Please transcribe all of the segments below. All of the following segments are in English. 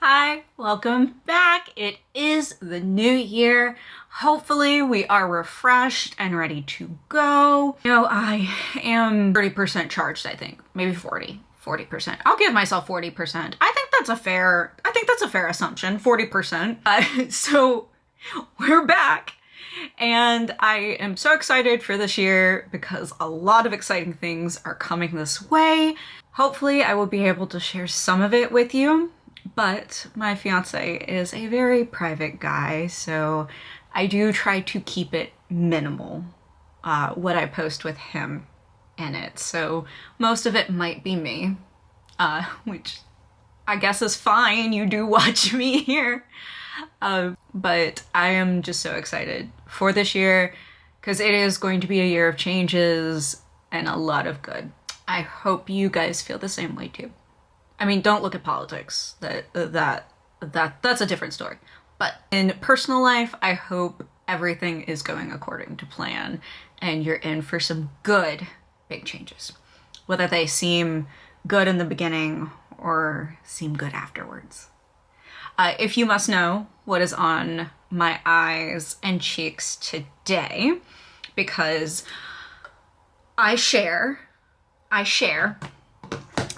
Hi, welcome back. It is the new year. Hopefully we are refreshed and ready to go. You know, I am 30% charged, I think. Maybe 40%. I'll give myself 40%. I think that's a fair assumption, 40%. So we're back. And I am so excited for this year because a lot of exciting things are coming this way. Hopefully I will be able to share some of it with you. But my fiance is a very private guy, so I do try to keep it minimal, what I post with him in it. So most of it might be me, which I guess is fine. You do watch me here. But I am just so excited for this year because it is going to be a year of changes and a lot of good. I hope you guys feel the same way too. I mean, don't look at politics. That's a different story. But in personal life, I hope everything is going according to plan and you're in for some good big changes. Whether they seem good in the beginning or seem good afterwards. If you must know what is on my eyes and cheeks today, because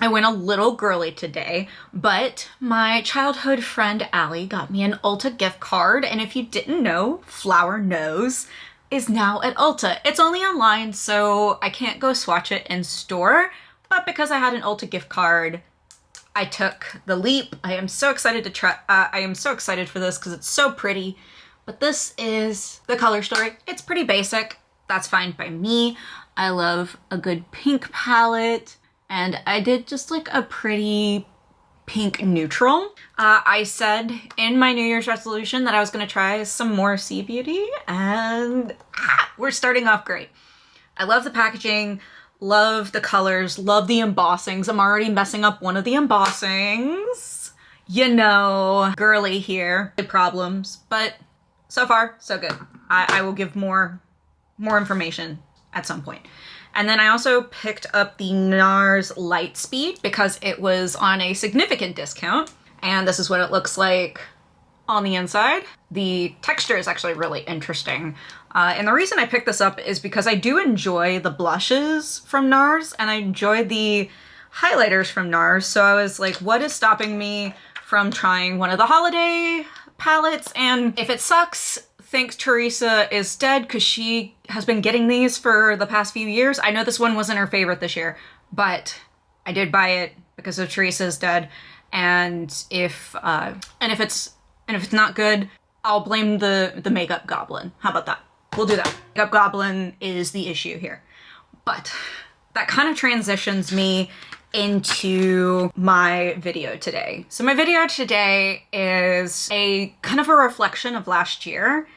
I went a little girly today, but my childhood friend Allie got me an Ulta gift card, and if you didn't know, Flower Nose is now at Ulta. It's only online, so I can't go swatch it in store, but because I had an Ulta gift card, I took the leap. I am so excited to try. I am so excited for this because it's so pretty, but this is the color story. It's pretty basic. That's fine by me. I love a good pink palette. And I did just like a pretty pink neutral. I said in my New Year's resolution that I was gonna try some more Sea Beauty, and we're starting off great. I love the packaging, love the colors, love the embossings. I'm already messing up one of the embossings. You know, girly here, problems, but so far, so good. I will give more information at some point. And then I also picked up the NARS Lightspeed because it was on a significant discount. And this is what it looks like on the inside. The texture is actually really interesting. And the reason I picked this up is because I do enjoy the blushes from NARS and I enjoy the highlighters from NARS. So I was like, what is stopping me from trying one of the holiday palettes? And if it sucks, think Teresa is dead because she has been getting these for the past few years. I know this one wasn't her favorite this year, but I did buy it because of Teresa is dead. And if it's not good, I'll blame the makeup goblin. How about that? We'll do that. Makeup goblin is the issue here. But that kind of transitions me into my video today. So my video today is a kind of a reflection of last year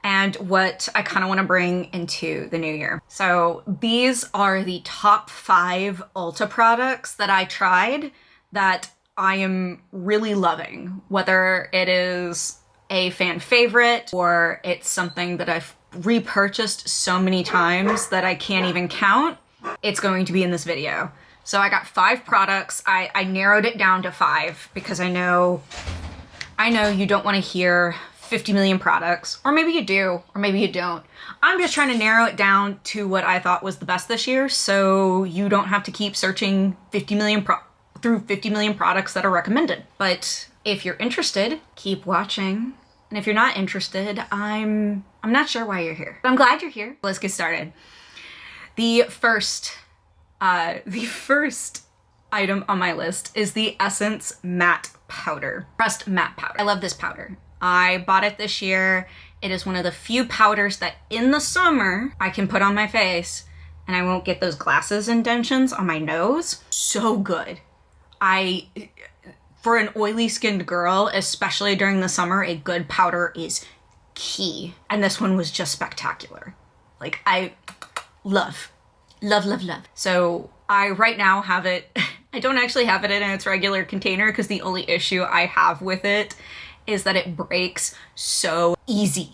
and what I kind of want to bring into the new year. So these are the top 5 Ulta products that I tried that I am really loving, whether it is a fan favorite or it's something that I've repurchased so many times that I can't even count. It's going to be in this video. So I got 5 products. I narrowed it down to 5 because I know you don't want to hear 50 million products, or maybe you do, or maybe you don't. I'm just trying to narrow it down to what I thought was the best this year so you don't have to keep searching 50 million products that are recommended. But if you're interested, keep watching. And if you're not interested, I'm not sure why you're here. But I'm glad you're here. Let's get started. The first item on my list is the Essence Matte Powder. Pressed Matte Powder. I love this powder. I bought it this year. It is one of the few powders that in the summer I can put on my face and I won't get those glasses indentions on my nose. So good. For an oily skinned girl, especially during the summer, a good powder is key. And this one was just spectacular. Like, I love. So I right now have it, I don't actually have it in its regular container because the only issue I have with it is that it breaks so easy.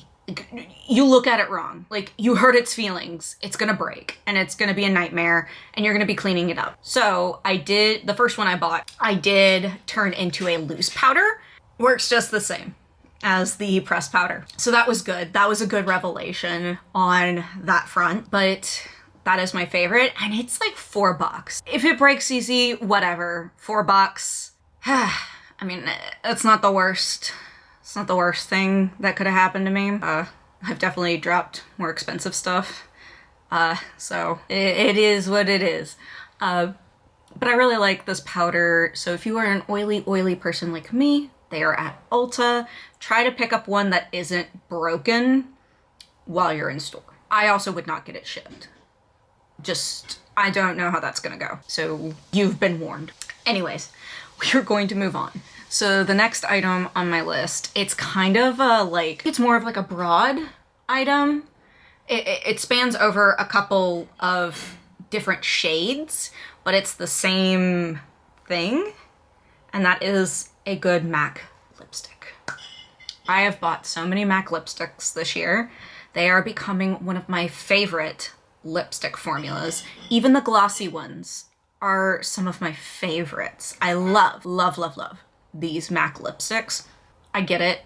You look at it wrong. Like, you hurt its feelings, it's gonna break and it's gonna be a nightmare and you're gonna be cleaning it up. So the first one I bought, I did turn into a loose powder works just the same as the pressed powder. So that was good. That was a good revelation on that front, but that is my favorite, and it's like $4. If it breaks easy, whatever. $4. I mean, it's not the worst. It's not the worst thing that could have happened to me. I've definitely dropped more expensive stuff. So it is what it is. But I really like this powder. So if you are an oily person like me, they are at Ulta. Try to pick up one that isn't broken while you're in store. I also would not get it shipped. I don't know how that's gonna go. So you've been warned. Anyways, we're going to move on. So the next item on my list, it's kind of it's more of like a broad item. It spans over a couple of different shades, but it's the same thing, and that is a good MAC lipstick. I have bought so many MAC lipsticks this year. They are becoming one of my favorite lipstick formulas. Even the glossy ones are some of my favorites. I love these MAC lipsticks. I get it.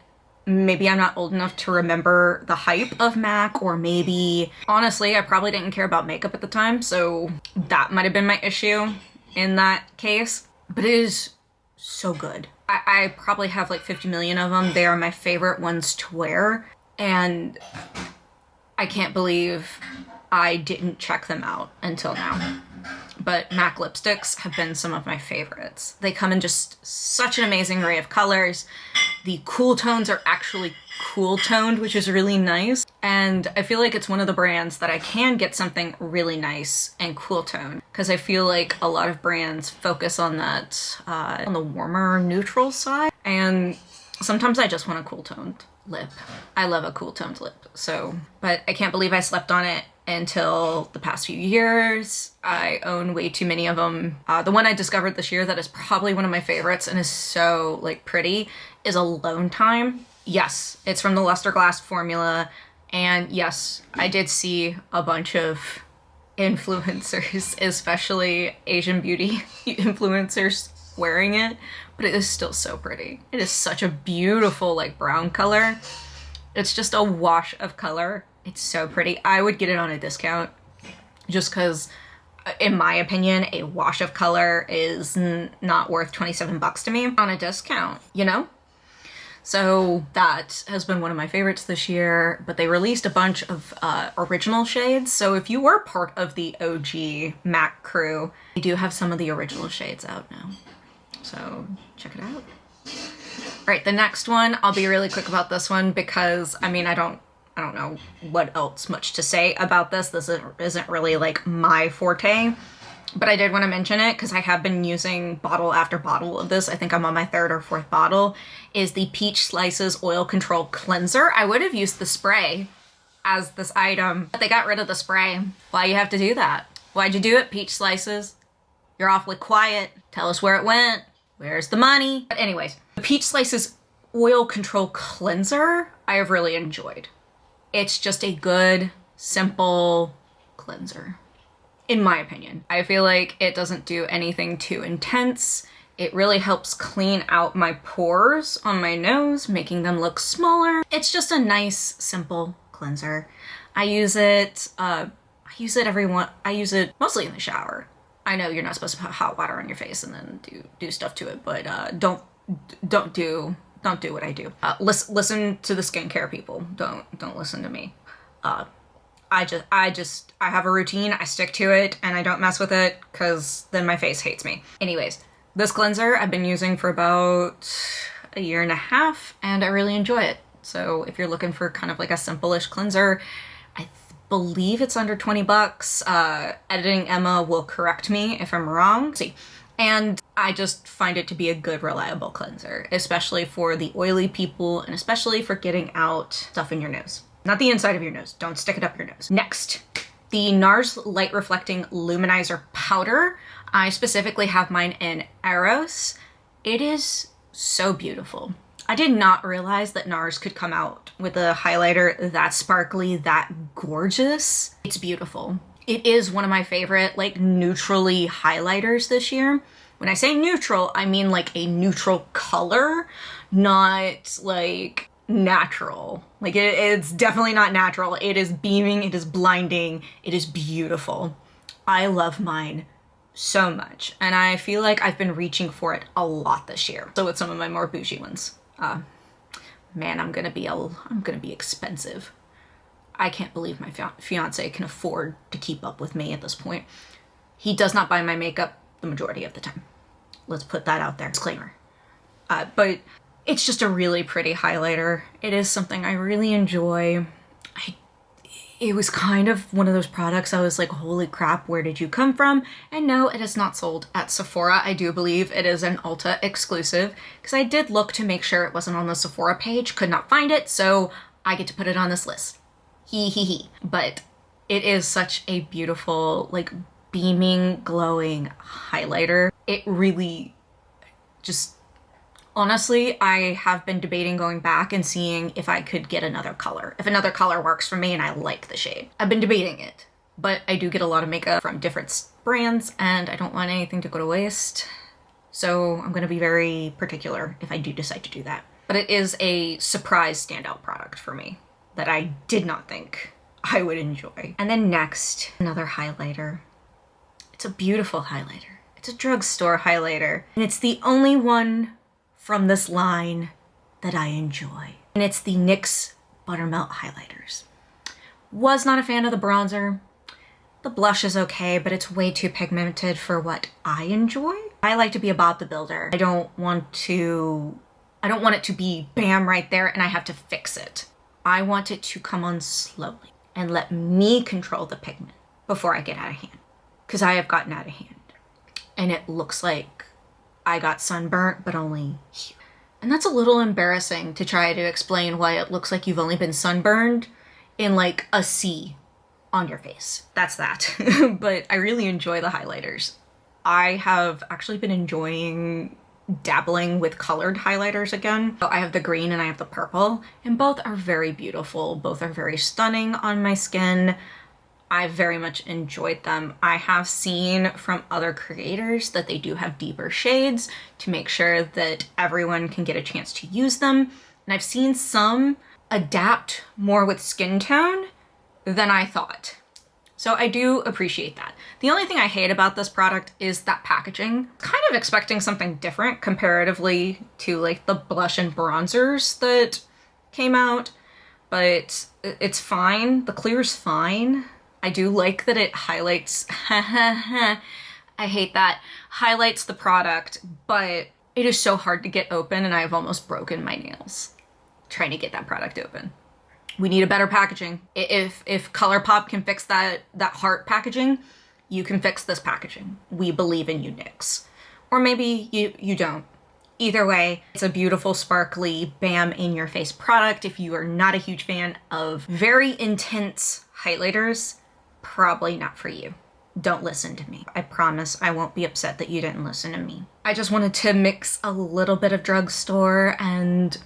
Maybe I'm not old enough to remember the hype of MAC, or maybe, honestly, I probably didn't care about makeup at the time, so that might have been my issue in that case. But it is so good. I probably have like 50 million of them. They are my favorite ones to wear, and I can't believe I didn't check them out until now. But MAC lipsticks have been some of my favorites. They come in just such an amazing array of colors. The cool tones are actually cool toned, which is really nice. And I feel like it's one of the brands that I can get something really nice and cool tone, because I feel like a lot of brands focus on that, on the warmer neutral side. And sometimes I just want a cool toned lip. I love a cool toned lip. So, but I can't believe I slept on it until the past few years. I own way too many of them. The one I discovered this year that is probably one of my favorites and is so like pretty is Alone Time. Yes, it's from the Luster Glass formula. And yes, I did see a bunch of influencers, especially Asian beauty influencers, wearing it, but it is still so pretty. It is such a beautiful like brown color. It's just a wash of color. It's so pretty. I would get it on a discount just because, in my opinion, a wash of color is not worth 27 bucks to me on a discount, you know? So that has been one of my favorites this year, but they released a bunch of original shades. So if you were part of the OG MAC crew, they do have some of the original shades out now. So check it out. All right, the next one, I'll be really quick about this one because, I mean, I don't know what else much to say about this. This isn't really like my forte, but I did want to mention it because I have been using bottle after bottle of this. I think I'm on my third or fourth bottle, is the Peach Slices Oil Control Cleanser. I would have used the spray as this item, but they got rid of the spray. Why you have to do that? Why'd you do it, Peach Slices? You're awfully quiet. Tell us where it went. Where's the money? But anyways, the Peach Slices Oil Control Cleanser I have really enjoyed. It's just a good, simple cleanser, in my opinion. I feel like it doesn't do anything too intense. It really helps clean out my pores on my nose, making them look smaller. It's just a nice, simple cleanser. I use it mostly in the shower. I know you're not supposed to put hot water on your face and then do stuff to it, but don't do what I do. Listen to the skincare people. Don't listen to me. I have a routine, I stick to it, and I don't mess with it because then my face hates me. Anyways, this cleanser I've been using for about a year and a half, and I really enjoy it. So if you're looking for kind of like a simple-ish cleanser, I believe it's under 20 bucks. Editing Emma will correct me if I'm wrong. See. And I just find it to be a good, reliable cleanser, especially for the oily people and especially for getting out stuff in your nose. Not the inside of your nose. Don't stick it up your nose. Next, the NARS Light Reflecting Luminizer Powder. I specifically have mine in Eros. It is so beautiful. I did not realize that NARS could come out with a highlighter that sparkly, that gorgeous. It's beautiful. It is one of my favorite, like, neutrally highlighters this year. When I say neutral, I mean like a neutral color, not like natural. Like it's definitely not natural. It is beaming, it is blinding, it is beautiful. I love mine so much, and I feel like I've been reaching for it a lot this year. So with some of my more bougie ones, man, I'm gonna be expensive. I can't believe my fiance can afford to keep up with me at this point. He does not buy my makeup the majority of the time. Let's put that out there. Disclaimer. But it's just a really pretty highlighter. It is something I really enjoy. It was kind of one of those products I was like, holy crap, where did you come from? And no, it is not sold at Sephora. I do believe it is an Ulta exclusive, because I did look to make sure it wasn't on the Sephora page, could not find it, so I get to put it on this list. Hee. But it is such a beautiful, like, beaming, glowing highlighter. It really just, honestly, I have been debating going back and seeing if I could get another color. If another color works for me and I like the shade. I've been debating it, but I do get a lot of makeup from different brands and I don't want anything to go to waste. So I'm gonna be very particular if I do decide to do that. But it is a surprise standout product for me that I did not think I would enjoy. And then next, another highlighter. It's a beautiful highlighter. It's a drugstore highlighter. And it's the only one from this line that I enjoy. And it's the NYX Buttermelt highlighters. Was not a fan of the bronzer. The blush is okay, but it's way too pigmented for what I enjoy. I like to be a Bob the Builder. I don't want it to be bam right there and I have to fix it. I want it to come on slowly and let me control the pigment before I get out of hand. Because I have gotten out of hand. And it looks like I got sunburnt, but only here. And that's a little embarrassing to try to explain why it looks like you've only been sunburned in like a C on your face. That's that. But I really enjoy the highlighters. I have actually been enjoying dabbling with colored highlighters again. I have the green and I have the purple, and both are very beautiful. Both are very stunning on my skin. I very much enjoyed them. I have seen from other creators that they do have deeper shades to make sure that everyone can get a chance to use them. And I've seen some adapt more with skin tone than I thought. So I do appreciate that. The only thing I hate about this product is that packaging. Kind of expecting something different comparatively to like the blush and bronzers that came out, but it's fine. The clear's fine. I do like that it highlights, I hate that, highlights the product, but it is so hard to get open and I've almost broken my nails trying to get that product open. We need a better packaging. If ColourPop can fix that heart packaging, you can fix this packaging. We believe in you, NYX. Or maybe you don't. Either way, it's a beautiful, sparkly, bam, in-your-face product. If you are not a huge fan of very intense highlighters, probably not for you. Don't listen to me. I promise I won't be upset that you didn't listen to me. I just wanted to mix a little bit of drugstore and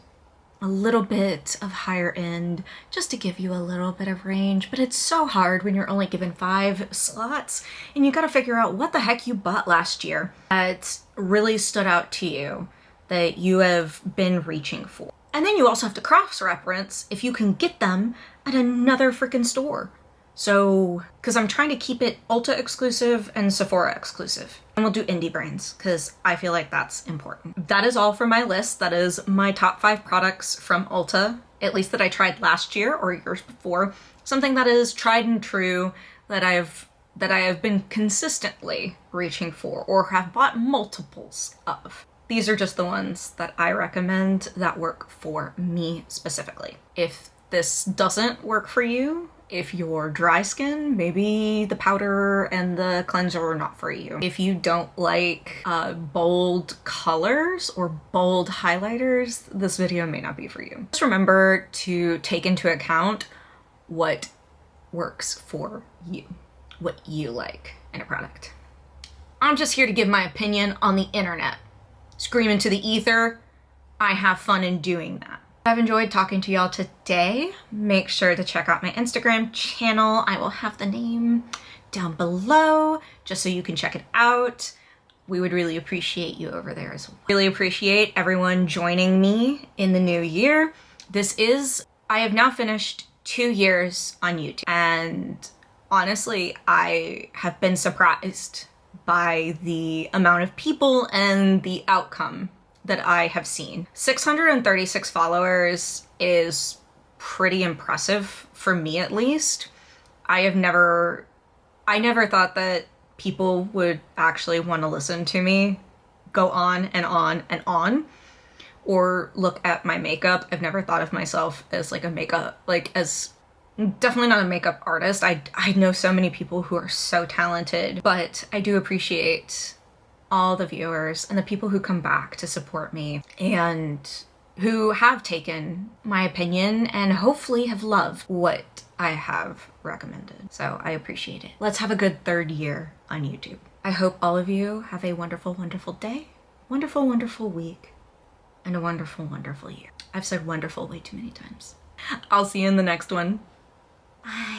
a little bit of higher end just to give you a little bit of range, but it's so hard when you're only given 5 slots and you gotta figure out what the heck you bought last year that really stood out to you that you have been reaching for. And then you also have to cross-reference if you can get them at another freaking store. So, because I'm trying to keep it Ulta exclusive and Sephora exclusive. And we'll do indie brands because I feel like that's important. That is all for my list. That is my top 5 products from Ulta, at least that I tried last year or years before. Something that is tried and true that I have been consistently reaching for or have bought multiples of. These are just the ones that I recommend that work for me specifically. If this doesn't work for you, if you're dry skin, maybe the powder and the cleanser are not for you. If you don't like bold colors or bold highlighters, this video may not be for you. Just remember to take into account what works for you, what you like in a product. I'm just here to give my opinion on the internet. Scream into the ether. I have fun in doing that. I've enjoyed talking to y'all today. Make sure to check out my Instagram channel. I will have the name down below just so you can check it out. we would really appreciate you over there as well. Really appreciate everyone joining me in the new year. I have now finished 2 years on YouTube, and honestly, I have been surprised by the amount of people and the outcome that I have seen. 636 followers is pretty impressive for me, at least. I never thought that people would actually want to listen to me go on and on and on, or look at my makeup. I've never thought of myself as like definitely not a makeup artist. I know so many people who are so talented, but I do appreciate all the viewers and the people who come back to support me and who have taken my opinion and hopefully have loved what I have recommended. So I appreciate it. Let's have a good 3rd year on YouTube. I hope all of you have a wonderful, wonderful day, wonderful, wonderful week, and a wonderful, wonderful year. I've said wonderful way too many times. I'll see you in the next one. Bye.